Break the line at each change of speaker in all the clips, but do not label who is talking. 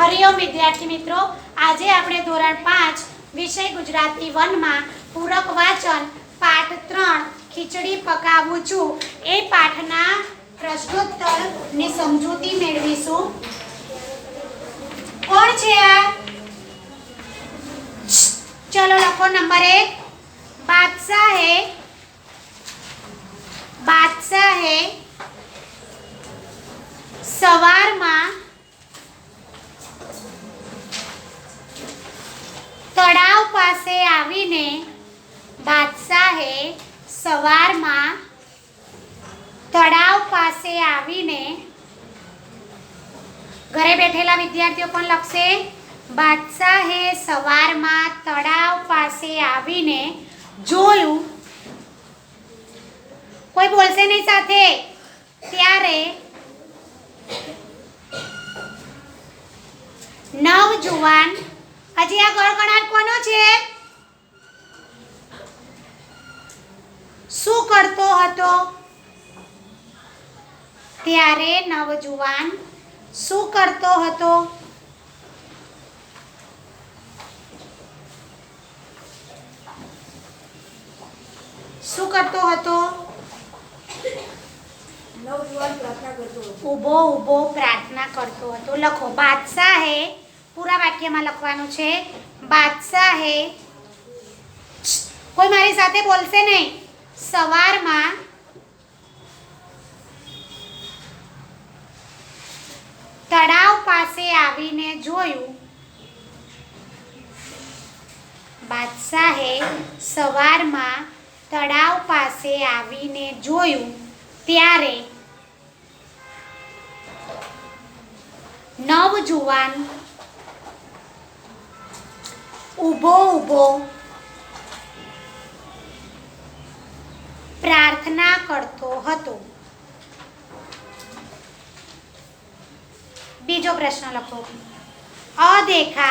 हरिओम विद्यार्थी मित्रों, आज આપણે ધોરણ 5 વિષય ગુજરાતી 1 માં પૂરક વાચન પાઠ 3 ખીચડી પકાવું છું એ પાઠના પ્રશ્નોત્તર ની સમજૂતી મેળવીશું। કોણ છે આ? ચલો લખો નંબર 1 बादशाह है सवार में तड़ाव पासे आवीने बादशाहे सवार में तड़ाव पासे आवीने घरे बैठेला विद्यार्थीओ पण लखशे बादशाहे सवार में तड़ाव पासे आवीने जोयुं। कोई बोलसे नहीं साथे त्यारे नवजुवान हजी आ गणगणाट कोनो छे शू करतो हतो त्यारे नवजुवान शू करतो हतो। शू करतो हतो उभो उभो प्रार्थना करतो हतो। लखो बादशाहे पूरा वाक्य में लखवानुं छे बादशाहे कोई मारी साथे बोलशे नहीं सवार में तड़ाव पासे आवीने जोयुं। बादशाहे सवार में तड़ाव पासे आवीने जोयुं त्यारे नवजुवान उभो उभो प्रार्थना करतो हतो। बीजो प्रश्न लखो अदेखा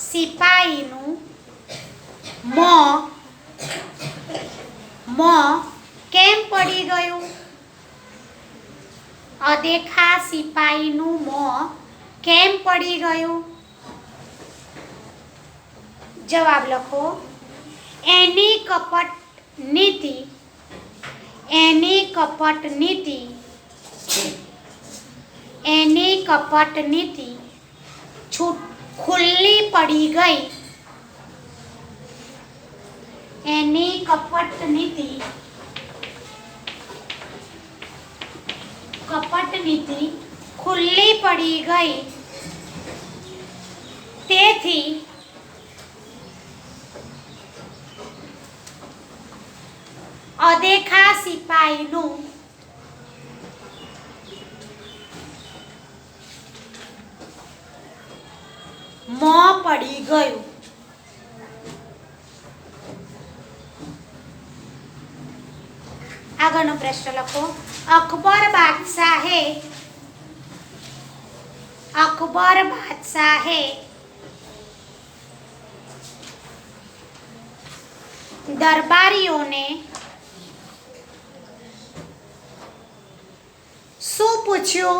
सिपाहीनु मों केम पड़ी गयुं? अदेखा सिपाहीनु मों केम पड़ी गयुं? जवाब लखो एनी कपट नीति खुली पड़ी गई। एनी कपट नीति खुली पड़ी गई तेथी अदेखा सिपाहीनु मों पड़ी गयुं। आगळनो प्रश्न लखो अकबर बादशाहे दरबारियों ने शू पूछ्યું?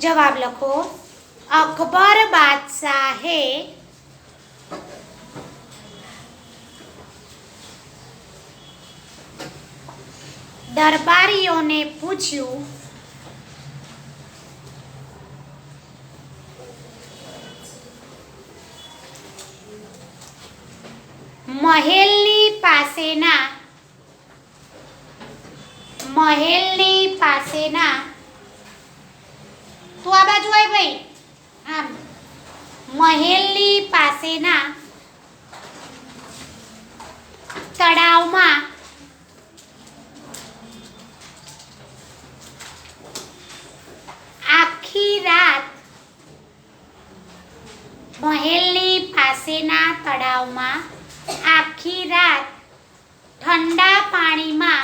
जवाब लखो अकबर बादशाहे दरबारियों ने पूछ्યું મહેલની પાસેના तो आ बाजू आय भाई आम महेलनी पासेना तड़ावमां आखी रात મહેલની પાસેના તળાવમાં આખી રાત ઠંડા પાણીમાં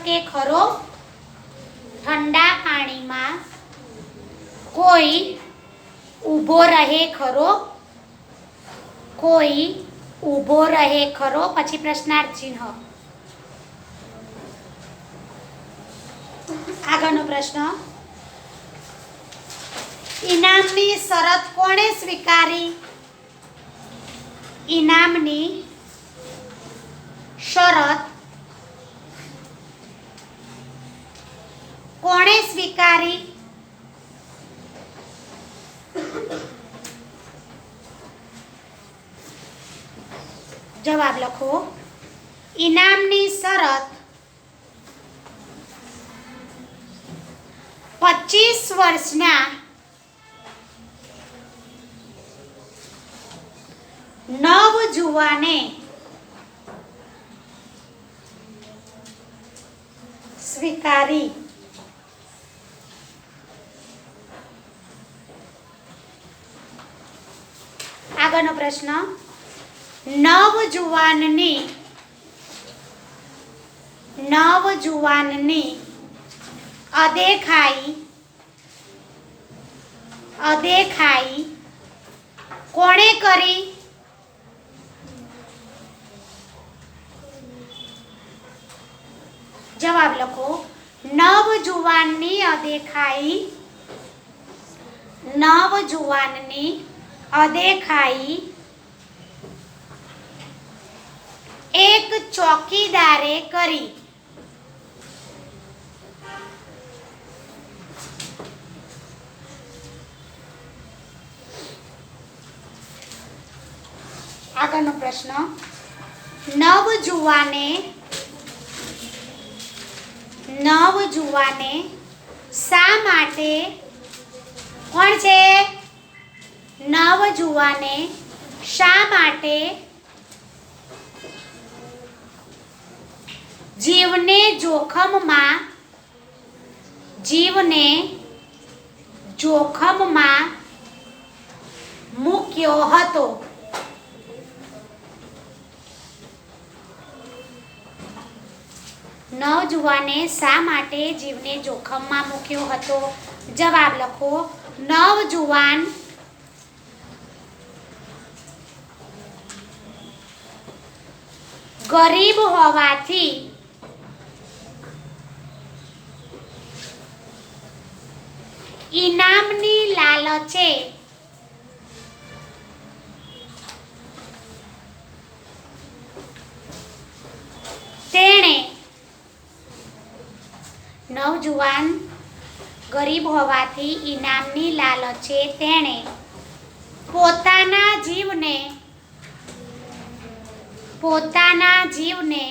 શકે ખરો? ઠંડા પાણીમાં કોઈ ઊભો રહે ખરો? કોઈ ઊભો રહે ખરો? પછી પ્રશ્નાર્થ ચિહ્ન. આગળનો પ્રશ્ન, ઇનામની શરત કોણે સ્વીકારી? ઇનામની શરત કોણે સ્વીકારી? જવાબ લખો. ઇનામની શરત 25 વર્ષના નવજુવાને સ્વીકારી. આગળનો પ્રશ્ન, નવજુવાનની અદેખાઈ કોણે કરી? જવાબ લખો. નવજુવાનની અદેખાઈ એક ચોકીદારે કરી. આગળનો પ્રશ્ન, નવજુવાને શા માટે, કોણ છે? નવજુવાને શા માટે જીવને જોખમમાં મૂક્યો હતો? નવજુવાને શા માટે જીવને જોખમમાં મૂક્યો હતો? જવાબ લખો. નવજુવાન ગરીબ હોવાથી ઇનામની લાલચે તેણે નવજુવાન ગરીબ હોવાથી ઇનામની લાલચે તેણે પોતાના જીવને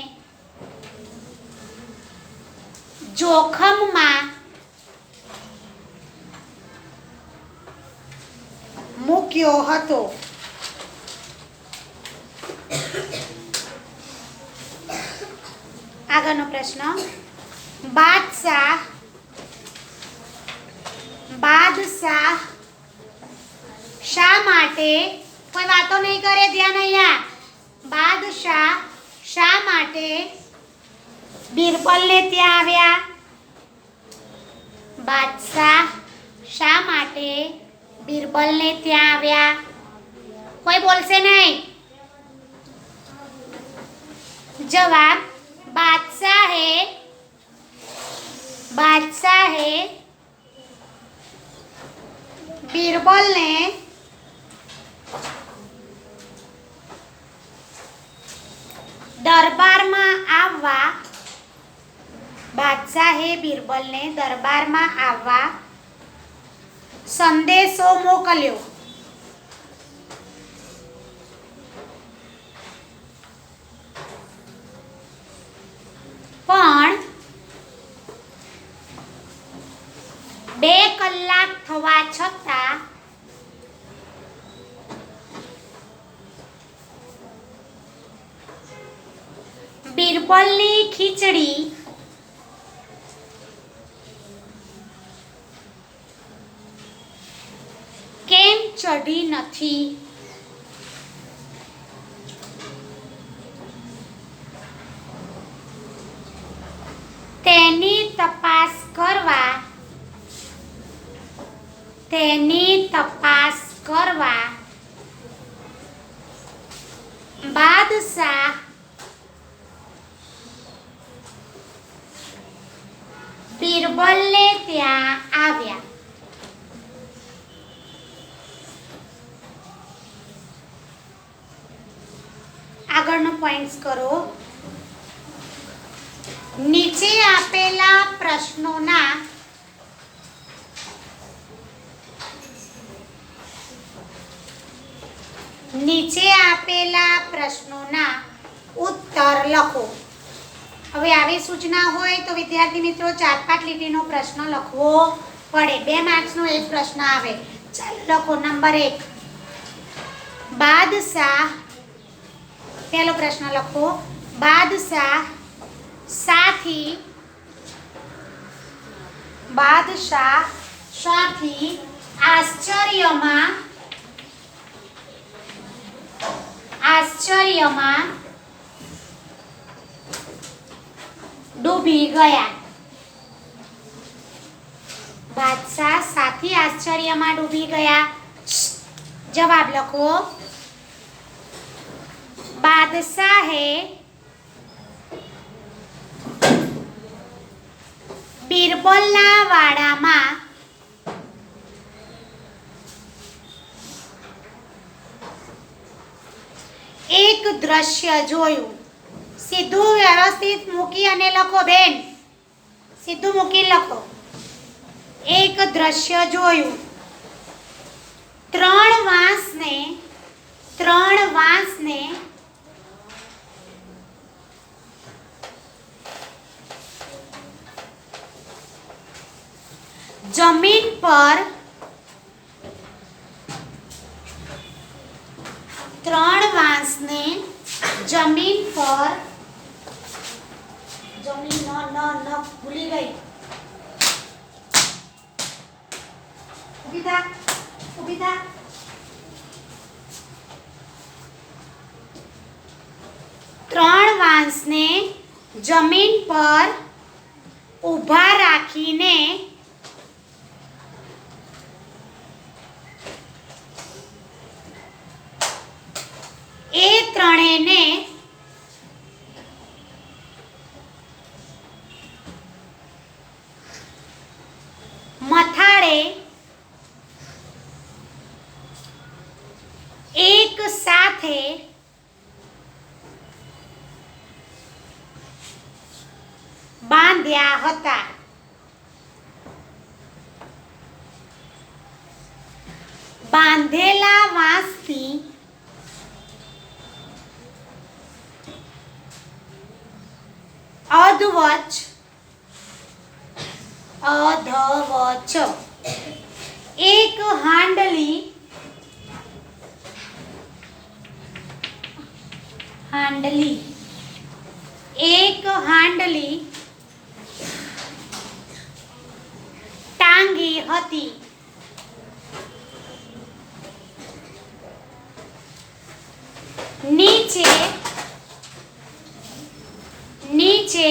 જોખમમાં મૂક્યો હતો. આગળનો પ્રશ્ન, બાદશાહ શા માટે, કોઈ વાતો નહીં કરે, ધ્યાન અહીંયા. બાદશાહ શા માટે બિરબલને ત્યાં આવ્યા? બાદશાહ શા માટે બિરબલને ત્યાં આવ્યા? કોઈ બોલશે નહીં. જવાબ, બાદશાહે બિરબલને દરબારમાં આવવા સંદેશો મોકલ્યો. પણ 2 કલાક થવા છતાં બિરબલની ખીચડી કેમ ચઢી નથી? તેની તપાસ કરવા બાદશાહ બિરબલને ત્યાં આવ્યા. આગળનો પોઈન્ટ્સ કરો. નીચે આપેલા પ્રશ્નોના ઉત્તર લખો. હવે આવી સૂચના હોય તો વિદ્યાર્થી મિત્રો 4-5 લીટીનો પ્રશ્ન લખવો પડે. 2 માર્ક્સનો એક પ્રશ્ન આવે. ચાલો લખો. નંબર 1 બાદશાહ. પહેલો પ્રશ્ન લખો. બાદશાહ સાથી આશ્ચર્યમાં ડૂબી ગયા. બાદશાહ સાથી આશ્ચર્યમાં ડૂબી ગયા. જવાબ લખો. બાદશાહે બિરબલના વાડામાં એક દ્રશ્ય જોયું. સીધું વ્યવસ્થિત મૂકી અને લખો બેન. સીધું મૂકી લખો. એક દ્રશ્ય જોયું. ત્રણ વાંસને જમીન પર ભૂલી ગઈ. ઊભી થા. ત્રણ વાંસને જમીન પર ઊભા રાખીને એ ત્રણેયને મથાળે એક સાથે બાંધ્યા હતા. બાંધેલા વાંસથી અધવચ એક હાંડલી ટાંગી હતી. નીચે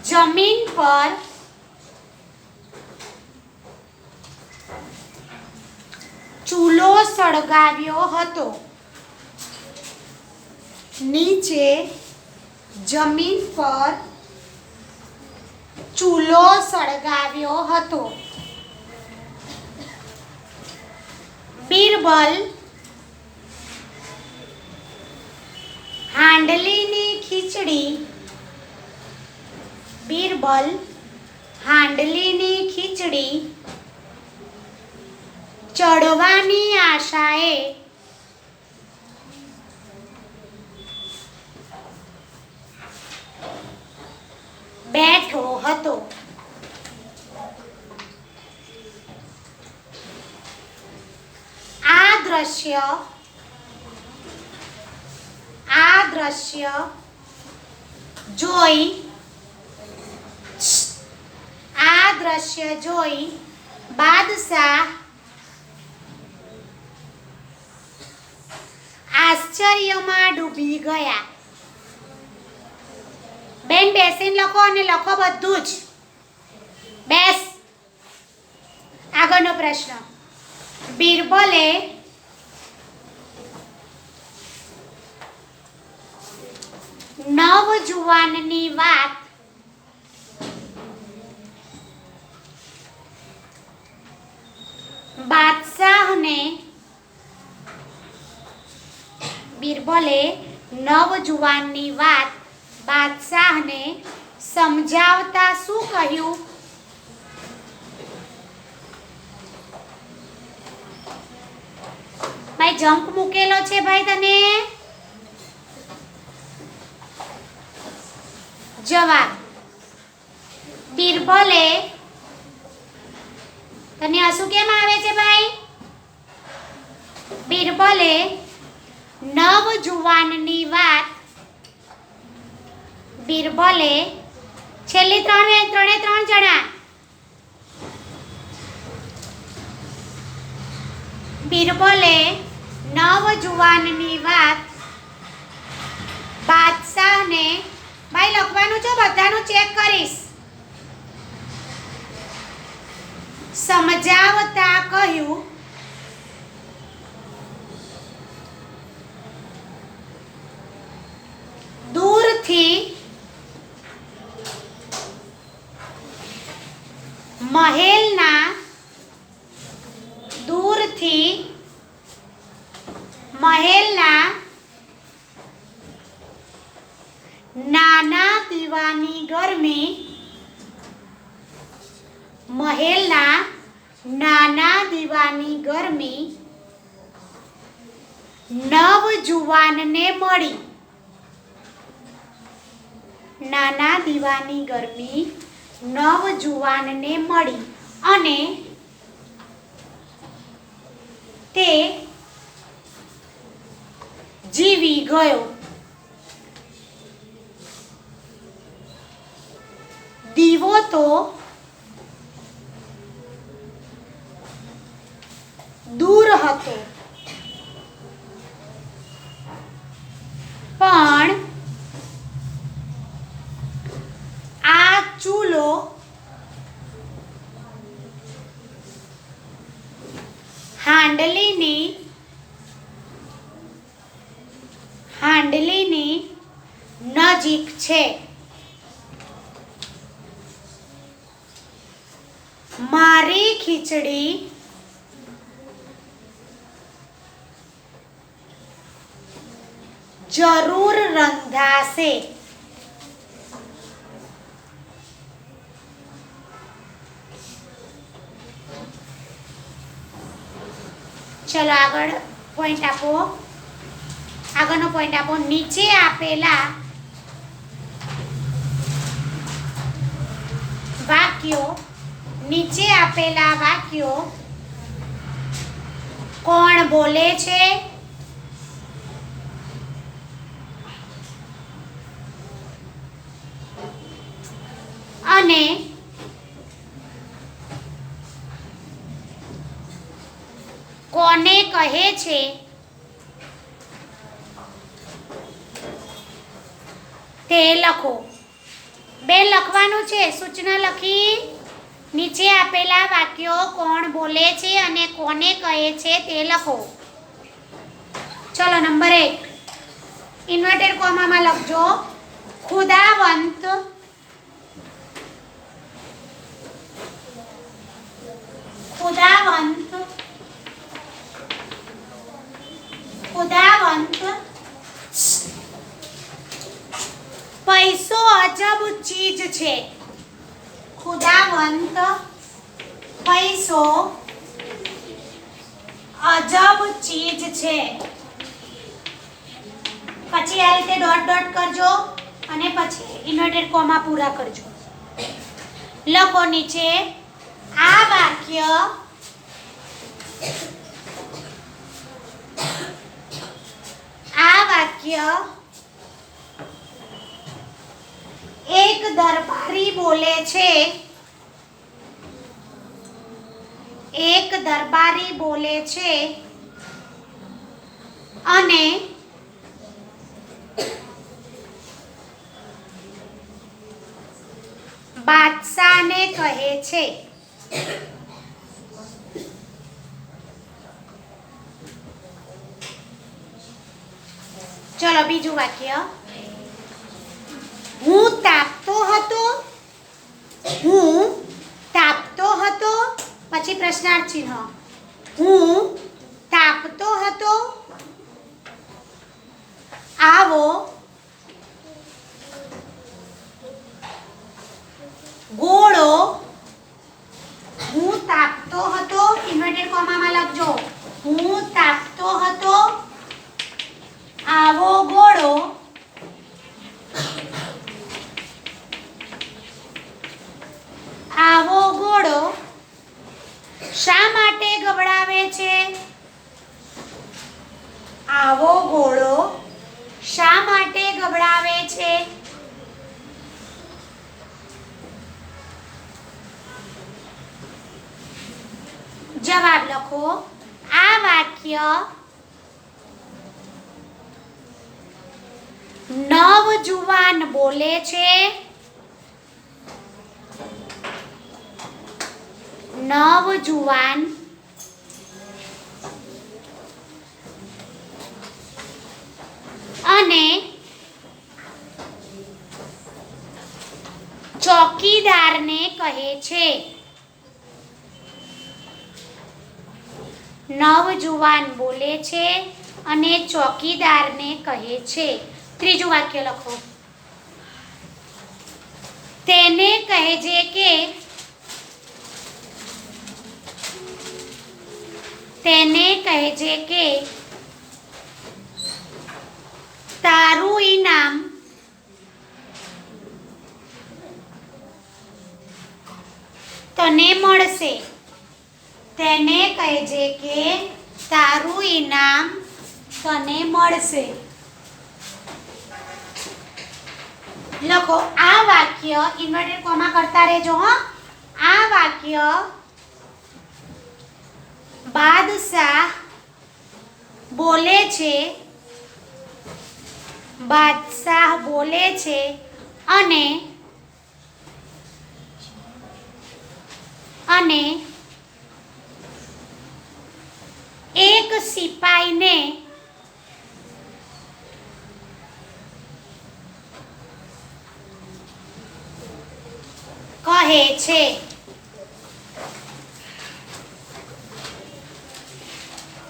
જમીન પર ચૂલો સળગાવ્યો હતો. નીચે જમીન પર ચૂલો સળગાવ્યો હતો. બિરબલ હાંડલીની ખીચડી ચડવાની આશાએ બેઠો હતો. આ દ્રશ્ય જોઈ બાદશાહ આશ્ચર્યમાં ડૂબી ગયા. બેન બેસીને લખો અને લખો બધું જ. બેસ. આગળનો પ્રશ્ન. બિરબલે નવજુવાનની વાત બાદશાહને સમજાવતા શું કહ્યું? ભાઈ જંપ મૂકેલો છે ભાઈ તને. જવાબ. બિરબલે તને હસુ કેમ આવે છે ભાઈ? બિરબલે નવજુવાનની વાત છેલ્લી ત્રણે ત્રણ જણા. બિરબલે નવજુવાનની વાત બાદશાહને, ભાઈ લખવાનું છે બધાનું ચેક કરીશ, સમજાવતા કહ્યું. દૂરથી મહેલના નાના દીવાની ગરમી નવજુવાનને મળી. નાના દીવાની ગરમી નવજુવાનને મળી અને તે જીવી ગયો. દીવો તો દૂર હતો પણ આ ચૂલો હાંડલીની નજીક છે. મારી ખીચડી જરૂર રંધાશે. ચલો આગળ પોઈન્ટ આપો. આગળનો પોઈન્ટ આપો. નીચે આપેલા વાક્યો કોણ બોલે છે? અને કોને કહે છે? તે લખો. બે લખવાનું છે. સૂચના લખી નીચે આપેલા વાક્યો કોણ બોલે છે અને કોને કહે છે તે લખો. ચલો નંબર 1 ઇન્વર્ટેડ કોમામાં લખજો. ખુદાવંત પૈસો અજબ ચીજ છે. ખુદાવંત પૈસો અજબ ચીજ છે. પછી આ રીતે ડોટ ડોટ કરજો અને પછી ઇન્વર્ટેડ કોમા પૂરા કરજો. લખો નીચે આ વાક્ય એક દરબારી બોલે છે અને બાદશાહને કહે છે. चलो बीजू वाक्य हूँ तापतो हतो हूँ तापतो हतो पछी प्रश्नार्थ चिन्ह हूँ तापतो हतो आवो गोळो हूँ तापतो हतो इन्वर्टेड कॉमा में लखजो हूँ तापतो हतो आवो गोळो आवो गोळो शा माटे गबड़ावे छे आवो गोळो शा माटे गबड़ावे छे जवाब लखो आ वाक्य नवजुवान बोले छे नवजुवान अने चौकीदार ने कहे छे नवजुवान बोले छे अने चौकीदार ने कहे छे त्रीजू वाक्य लखो तेने कहेजे के तेने कहेजे के तारू इनाम तने मळशे तेने कहेजे के तारू इनाम तने मळशे लखो आ वाक्य इन्वर्टेड कॉमा करता रहेजो हाँ आ वाक्य बादशाह बोले छे बादशाह बोले छे अने अने एक सिपाही ने कहे छे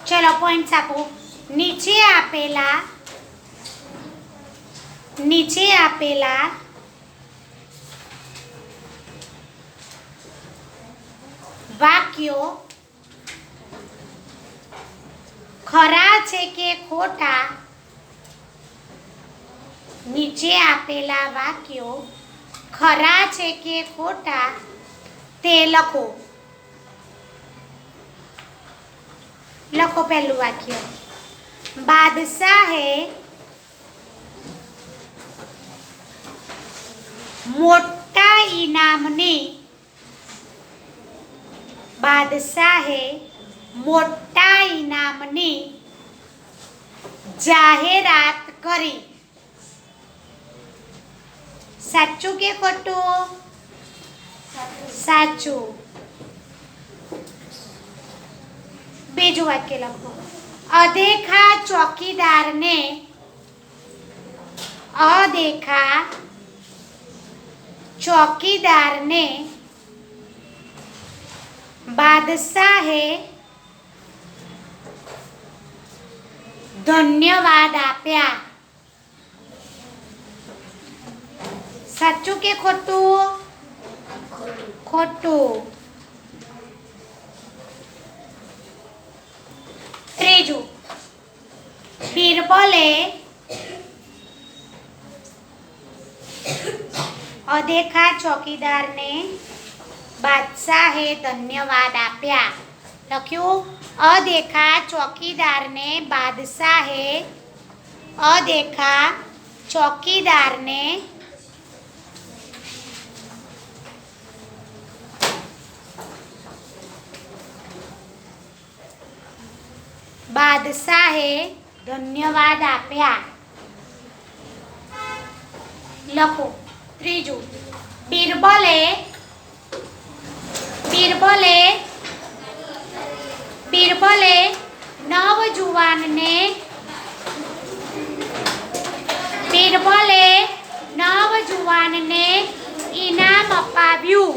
चलो पॉइंट्स आपो नीचे आपेला वाक्यो खरा छे के खोटा नीचे आपेला वाक्यो खरा छे के खोटा ते लखो लखो पहलू वाक्य बादशाहे मोटा इनामनी बादशाहे मोटा इनामनी जाहेरात करी साचू के खोटू साचू बीजू वाक्य लखो अदेखा चौकीदार ने अदेखा चौकीदार ने बादशाहे धन्यवाद आप्या साचू के खोटू खोटू त्रीजू बीरबले अदेखा चौकीदार ने बादशाहे धन्यवाद आप्या लख्यू अदेखा चौकीदार ने बादशाहे अदेखा चौकीदार ने बादशाहे धन्यवाद आप्या लखो त्रीजू बीरबले बीरबले बीरबले नवजुवान ने ભગવાનને ઇનામ અપાવ્યું.